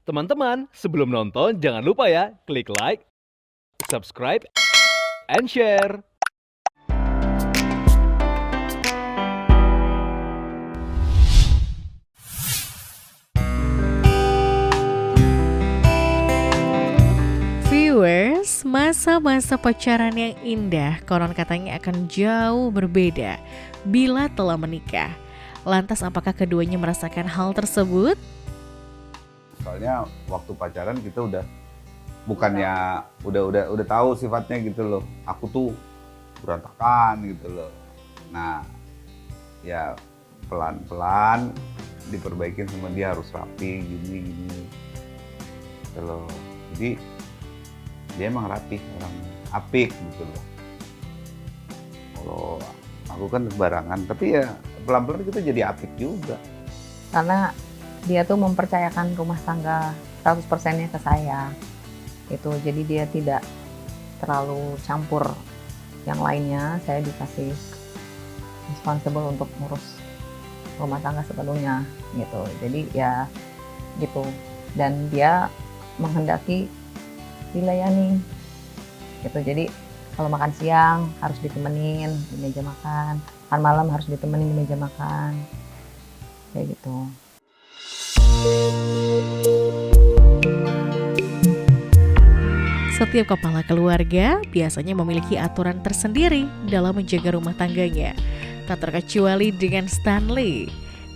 Teman-teman, sebelum nonton jangan lupa ya, klik like, subscribe, and share. Viewers, masa-masa pacaran yang indah konon katanya akan jauh berbeda bila telah menikah. Lantas apakah keduanya merasakan hal tersebut? Soalnya waktu pacaran kita udah bukannya udah tahu sifatnya gitu loh. Aku tuh berantakan gitu loh. Nah, ya pelan-pelan diperbaikin sama dia, harus rapi gini gitu loh. Jadi dia emang rapi, orang apik gitu loh. Kalau aku kan sembarangan, tapi ya pelan-pelan kita jadi apik juga. Karena dia tuh mempercayakan rumah tangga 100%-nya ke saya gitu. Jadi dia tidak terlalu campur yang lainnya. Saya dikasih responsible untuk ngurus rumah tangga sepenuhnya gitu. Jadi ya gitu. Dan dia menghendaki dilayani gitu. Jadi kalau makan siang harus ditemenin di meja makan, makan malam harus ditemenin di meja makan, kayak gitu. Setiap kepala keluarga biasanya memiliki aturan tersendiri dalam menjaga rumah tangganya. Tak terkecuali dengan Stanley.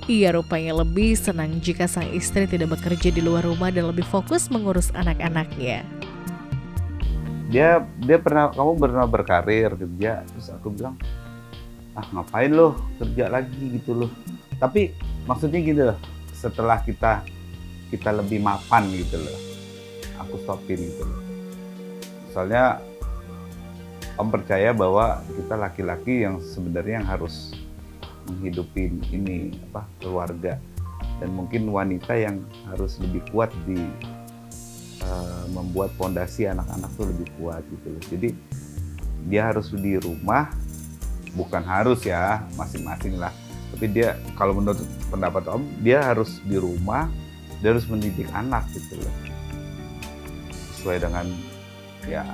Ia rupanya lebih senang jika sang istri tidak bekerja di luar rumah dan lebih fokus mengurus anak-anaknya. Kamu pernah berkarir kerja, terus aku bilang, ngapain lo kerja lagi gitu loh. Tapi maksudnya gitu loh, setelah kita lebih mapan gitu loh, aku stopin gitu loh. Soalnya Om percaya bahwa kita laki-laki yang sebenarnya yang harus menghidupin keluarga, dan mungkin wanita yang harus lebih kuat di membuat fondasi anak-anak tuh lebih kuat gitu loh. Jadi dia harus di rumah, bukan harus ya, masing-masing lah. Tapi dia, kalau menurut pendapat Om, dia harus di rumah, dia harus mendidik anak gitu loh. Sesuai dengan ya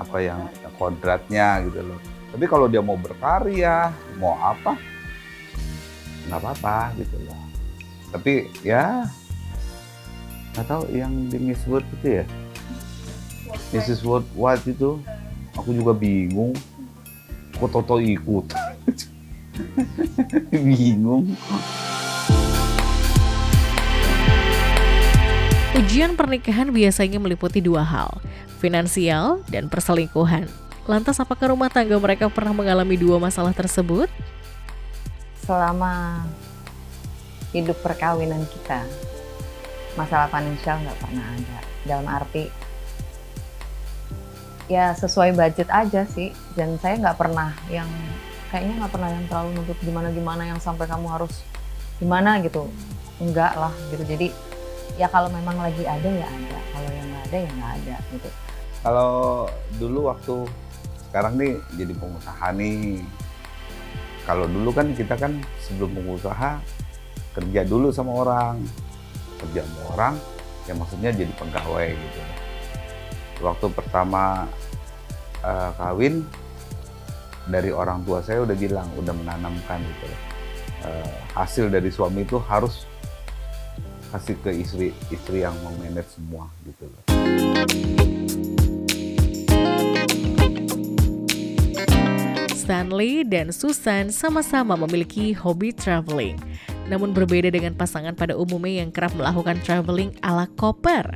apa yang kodratnya gitu loh. Tapi kalau dia mau berkarya, mau apa, nggak apa-apa gitu loh. Tapi ya nggak tahu yang di Miss World itu ya, Mrs. Worldwide itu, aku juga bingung. Aku toto ikut, bingung. Ujian pernikahan biasanya meliputi dua hal, finansial dan perselingkuhan. Lantas apakah rumah tangga mereka pernah mengalami dua masalah tersebut? Selama hidup perkawinan kita, masalah finansial nggak pernah ada. Dalam arti ya sesuai budget aja sih. Dan saya nggak pernah yang terlalu nuntut gimana yang sampai kamu harus gimana gitu. Enggak lah gitu. Jadi ya kalau memang lagi ada ya ada, kalau yang nggak ada ya nggak ada gitu. Kalau dulu sekarang nih jadi pengusaha nih. Kalau dulu kan kita kan sebelum pengusaha kerja dulu sama orang. Kerja sama orang, ya maksudnya jadi pegawai gitu. Waktu pertama kawin, dari orang tua saya udah bilang, udah menanamkan gitu. Hasil dari suami itu harus kasih ke istri yang memanage semua gitu loh. Stanley dan Susan sama-sama memiliki hobi traveling. Namun berbeda dengan pasangan pada umumnya yang kerap melakukan traveling ala koper.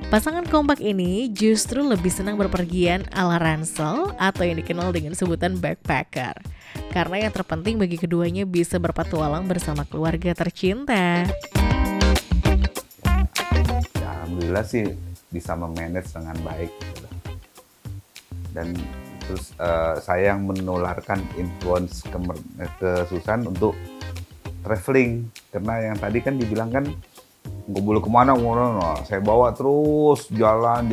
Pasangan kompak ini justru lebih senang berpergian ala ransel atau yang dikenal dengan sebutan backpacker. Karena yang terpenting bagi keduanya bisa berpetualang bersama keluarga tercinta. Ya, alhamdulillah sih bisa memanage dengan baik gitu. Dan terus saya yang menularkan influence ke Susan untuk traveling, karena yang tadi kan dibilang kan nggak boleh kemana, saya bawa terus jalan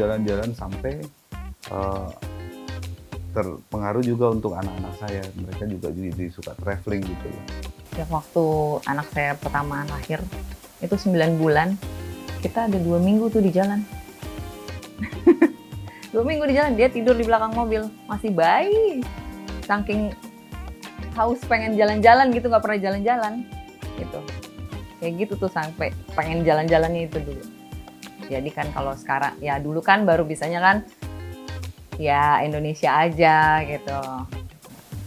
sampai terpengaruh juga untuk anak-anak saya, mereka juga jadi suka traveling gitu loh. Ya waktu anak saya pertama lahir itu 9 bulan Kita ada 2 minggu tuh di jalan. 2 minggu di jalan, dia tidur di belakang mobil, masih bayi. Saking haus pengen jalan-jalan gitu, nggak pernah jalan-jalan gitu. Kayak gitu tuh sampai pengen jalan-jalannya itu dulu. Jadi kan kalau sekarang, ya dulu kan baru bisanya kan ya Indonesia aja gitu.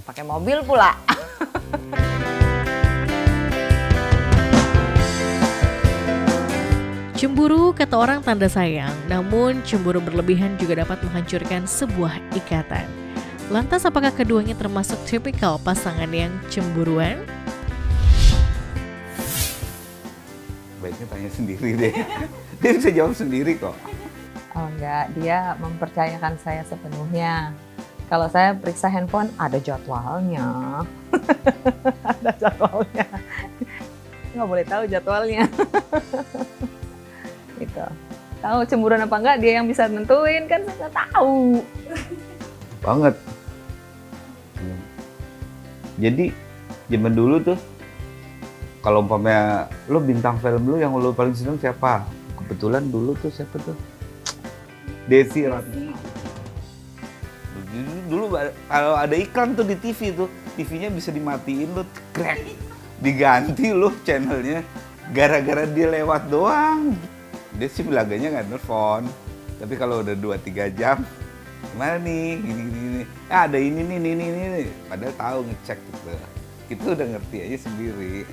Pakai mobil pula. Cemburu kata orang tanda sayang, namun cemburu berlebihan juga dapat menghancurkan sebuah ikatan. Lantas apakah keduanya termasuk tipikal pasangan yang cemburuan? Baiknya tanya sendiri deh. Dia bisa jawab sendiri kok. Oh enggak, dia mempercayakan saya sepenuhnya. Kalau saya periksa handphone, ada jadwalnya. Ada jadwalnya. Nggak boleh tahu jadwalnya. Gitu. Tahu cemburuan apa enggak, dia yang bisa nentuin, kan saya nggak tahu. Banget. Jadi zaman dulu tuh kalau umpamanya lo bintang film lo yang lo paling seneng siapa? Kebetulan dulu tuh siapa tuh? Desi Ratnasari. Dulu kalau ada iklan tuh di TV tuh, TV-nya bisa dimatiin lo, crack, diganti lo channelnya gara-gara dia lewat doang. Dia sih belaganya nggak nelfon, tapi kalau udah 2-3 jam, gimana nih, gini. Ada ini. Padahal tahu ngecek gitu. Kita udah ngerti aja sendiri.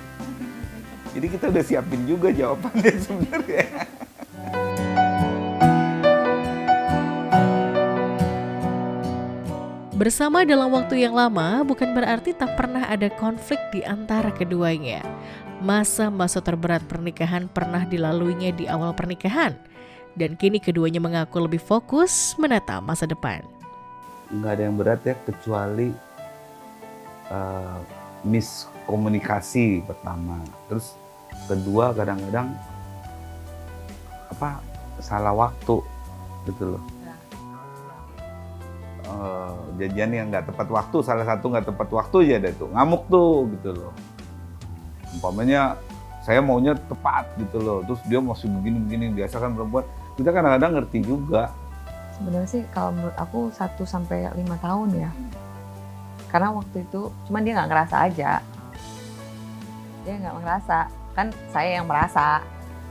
Jadi kita udah siapin juga jawabannya sebenarnya. Bersama dalam waktu yang lama bukan berarti tak pernah ada konflik di antara keduanya. Masa-masa terberat pernikahan pernah dilaluinya di awal pernikahan. Dan kini keduanya mengaku lebih fokus menata masa depan. Nggak ada yang berat ya, kecuali miskomunikasi pertama. Terus kedua kadang-kadang salah waktu gitu loh. Janjian yang nggak tepat waktu, salah satu nggak tepat waktu aja ada tuh, ngamuk tuh gitu loh. Umpamanya saya maunya tepat gitu loh, terus dia masih begini, biasa kan perempuan, kita kadang-kadang ngerti juga. Sebenarnya sih kalau menurut aku 1-5 tahun ya. Karena waktu itu, cuman dia nggak ngerasa aja. Dia nggak ngerasa, kan saya yang merasa.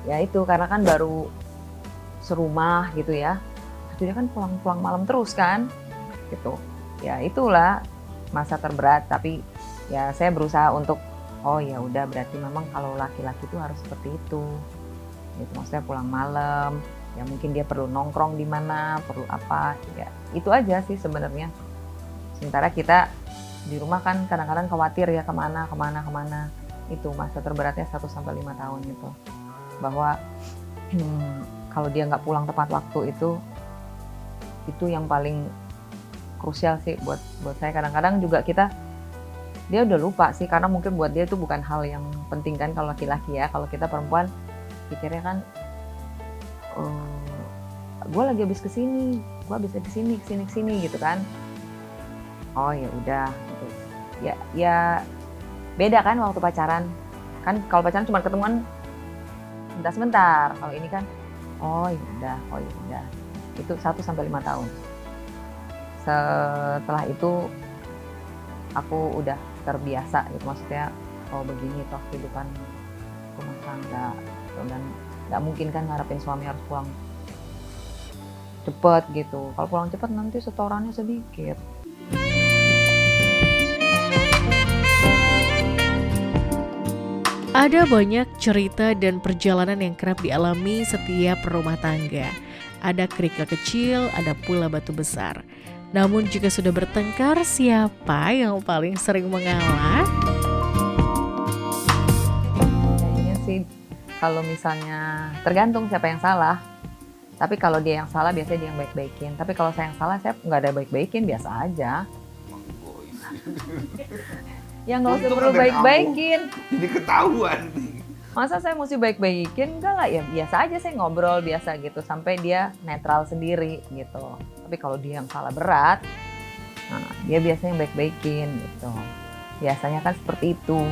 Ya itu, karena kan baru serumah gitu ya. Itu dia kan pulang malam terus kan. Gitu. Ya itulah masa terberat, tapi ya saya berusaha untuk oh ya udah, berarti memang kalau laki-laki itu harus seperti itu. Gitu, maksudnya pulang malam, ya mungkin dia perlu nongkrong di mana, perlu apa, ya itu aja sih sebenarnya. Sementara kita di rumah kan kadang-kadang khawatir ya kemana. Itu masa terberatnya 1-5 tahun itu. Bahwa kalau dia nggak pulang tepat waktu itu yang paling krusial sih buat saya. Kadang-kadang juga dia udah lupa sih, karena mungkin buat dia itu bukan hal yang penting kan kalau laki-laki ya. Kalau kita perempuan pikirnya kan gue lagi habis kesini gitu kan. Oh ya udah gitu. Ya beda kan waktu pacaran. Kan kalau pacaran cuma ketemuan sebentar. Kalau ini kan oh ya udah. Itu 1-5 tahun. Setelah itu aku udah terbiasa gitu, maksudnya oh begini toh kehidupan rumah tangga, dan nggak mungkin kan ngarepin suami harus pulang cepet gitu. Kalau pulang cepet nanti setorannya sedikit. Ada banyak cerita dan perjalanan yang kerap dialami setiap rumah tangga. Ada kerikil kecil, ada pula batu besar. Namun jika sudah bertengkar, siapa yang paling sering mengalah? Kayaknya sih kalau misalnya tergantung siapa yang salah. Tapi kalau dia yang salah biasanya dia yang baik-baikin. Tapi kalau saya yang salah, saya nggak ada baik-baikin, biasa aja. Ya nggak usah perlu baik-baikin. Jadi ketahuan nih. Masa saya mesti baik-baikin? Enggak lah, ya biasa aja, saya ngobrol biasa gitu sampai dia netral sendiri gitu. Tapi kalau dia yang salah berat, nah dia biasanya yang baik-baikin gitu. Biasanya kan seperti itu.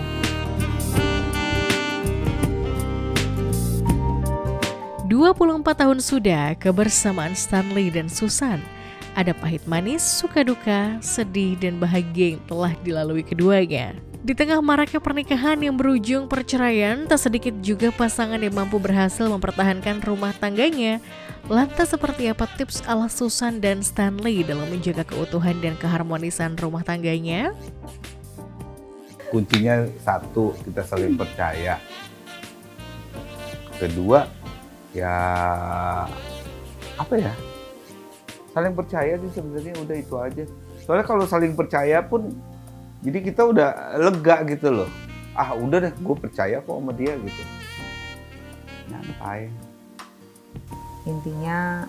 24 tahun sudah kebersamaan Stanley dan Susan. Ada pahit manis, suka duka, sedih dan bahagia yang telah dilalui keduanya. Di tengah maraknya pernikahan yang berujung perceraian, tak sedikit juga pasangan yang mampu berhasil mempertahankan rumah tangganya. Lantas seperti apa tips ala Susan dan Stanley dalam menjaga keutuhan dan keharmonisan rumah tangganya? Kuncinya satu, kita saling percaya. Kedua, ya apa ya? Saling percaya sih sebenarnya, udah itu aja. Soalnya kalau saling percaya pun, jadi kita udah lega gitu loh. Ah udah deh, gue percaya kok sama dia gitu. Nyantai. Intinya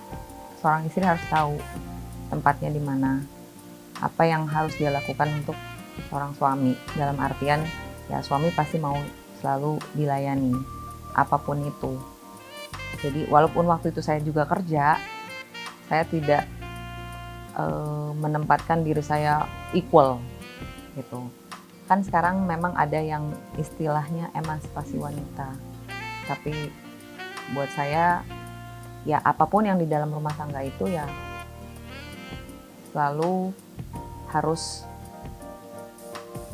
seorang istri harus tahu tempatnya di mana, apa yang harus dia lakukan untuk seorang suami. Dalam artian ya suami pasti mau selalu dilayani apapun itu. Jadi walaupun waktu itu saya juga kerja, saya tidak menempatkan diri saya equal gitu. Kan sekarang memang ada yang istilahnya emansipasi wanita. Tapi buat saya ya apapun yang di dalam rumah tangga itu ya selalu harus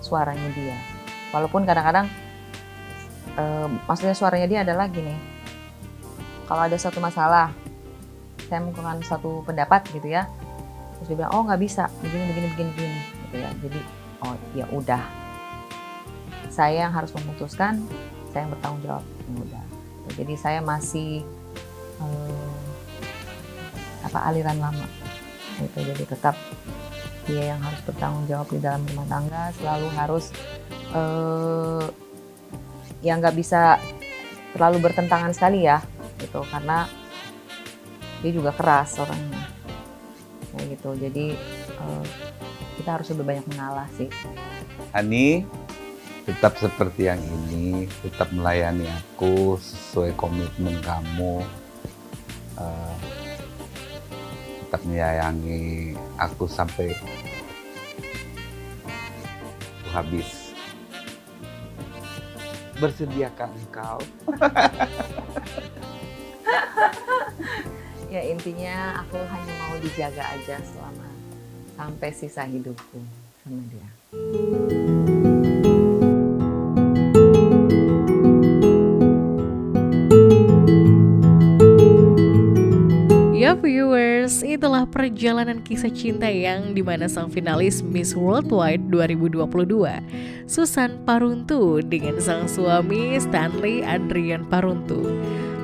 suaranya dia. Walaupun kadang-kadang maksudnya suaranya dia adalah gini. Kalau ada suatu masalah, saya menggunakan satu pendapat gitu ya. Terus dia bilang, oh nggak bisa, begini gitu ya. Jadi, oh ya udah. Saya yang harus memutuskan, saya yang bertanggung jawab. Ya udah. Jadi saya masih aliran lama. Gitu. Jadi tetap dia yang harus bertanggung jawab di dalam rumah tangga, selalu harus ya nggak bisa terlalu bertentangan sekali ya, gitu. Karena dia juga keras orangnya. Kayak gitu, jadi kita harus lebih banyak mengalah sih. Ani, tetap seperti yang ini, tetap melayani aku sesuai komitmen kamu, tetap menyayangi aku sampai aku habis. Bersediakah engkau? Ya intinya aku hanya mau dijaga aja selama sampai sisa hidupku sama dia. Ya viewers, itulah perjalanan kisah cinta yang dimana sang finalis Miss Worldwide 2022 Susan Paruntu dengan sang suami Stanley Adrian Paruntu.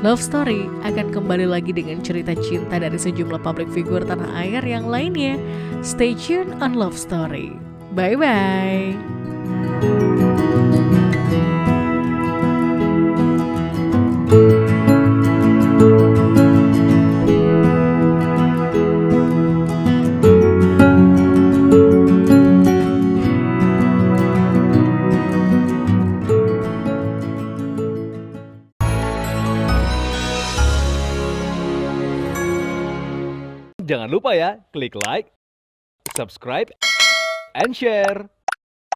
Love Story akan kembali lagi dengan cerita cinta dari sejumlah public figure tanah air yang lainnya. Stay tuned on Love Story. Bye-bye. Jangan lupa ya, klik like, subscribe, and share.